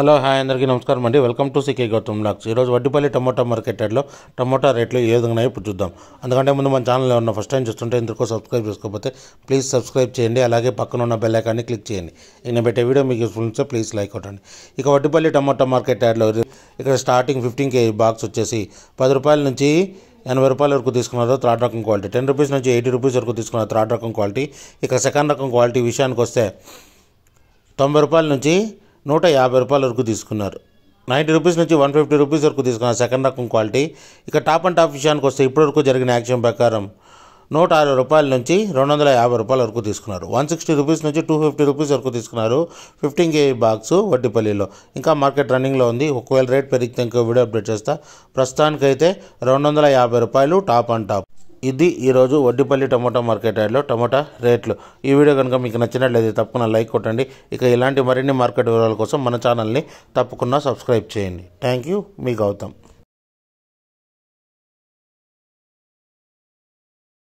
Hello hi అందరికీ నమస్కారం అండి. Welcome to CK Gautam blogs. ఈరోజు వడ్డిపల్లి టమోటా మార్కెట్ యార్డ్లో టమోటా రేట్లు ఏ విధంగా ఉన్నాయో ఇప్పుడు చూద్దాం. అందుకంటే ముందు మన ఛానల్లో ఉన్న ఫస్ట్ టైం చూస్తుంటే ఇందుకు సబ్స్క్రైబ్ చేసుకోకపోతే ప్లీజ్ సబ్స్క్రైబ్ చేయండి. అలాగే పక్కన ఉన్న బెల్ ఐకాన్ని క్లిక్ చేయండి. నేను పెట్టే వీడియో మీకు యూస్ఫుల్ ఉంటే ప్లీజ్ లైక్ కొట్టండి. ఇక వడ్డిపల్లి టమోటా మార్కెట్ యార్డ్లో ఇక్కడ స్టార్టింగ్ 15 kg బాక్స్ వచ్చేసి 10 రూపాయల నుంచి 80 రూపాయల వరకు తీసుకున్నారు థర్డ్ రకం క్వాలిటీ. 10 రూపీస్ నుంచి 80 రూపీస్ వరకు తీసుకున్నారు థర్డ్ రకం క్వాలిటీ. ఇక సెకండ్ రకం క్వాలిటీ విషయానికి వస్తే 90 రూపాయల నుంచి 150 రూపాయల వరకు తీసుకున్నారు. 90 రూపీస్ నుంచి 150 రూపీస్ వరకు తీసుకున్నారు సెకండ్ రకం క్వాలిటీ. ఇక టాప్ అండ్ టాప్ విషయానికి వస్తే ఇప్పటివరకు జరిగిన యాక్షన్ ప్రకారం 160 రూపాయల నుంచి 250 రూపాయల వరకు తీసుకున్నారు. 160 రూపీస్ నుంచి 250 రూపీస్ వరకు తీసుకున్నారు 15 kg బాక్స్ వడ్డిపల్లిలో. ఇంకా మార్కెట్ రన్నింగ్లో ఉంది. ఒకవేళ రేట్ పెరిగితే ఇంకో వీడియో అప్డేట్ చేస్తా. ప్రస్తుతానికైతే 250 రూపాయలు టాప్ అండ్ టాప్. ఇది ఈరోజు వడ్డిపల్లి టమోటా మార్కెట్ యార్డ్లో టమోటా రేట్లు. ఈ వీడియో కనుక మీకు నచ్చినట్లయితే తప్పకుండా లైక్ కొట్టండి. ఇక ఇలాంటి మరిన్ని మార్కెట్ వివరాల కోసం మన ఛానల్ని తప్పకుండా సబ్స్క్రైబ్ చేయండి. థ్యాంక్ యూ, మీ గౌతమ్.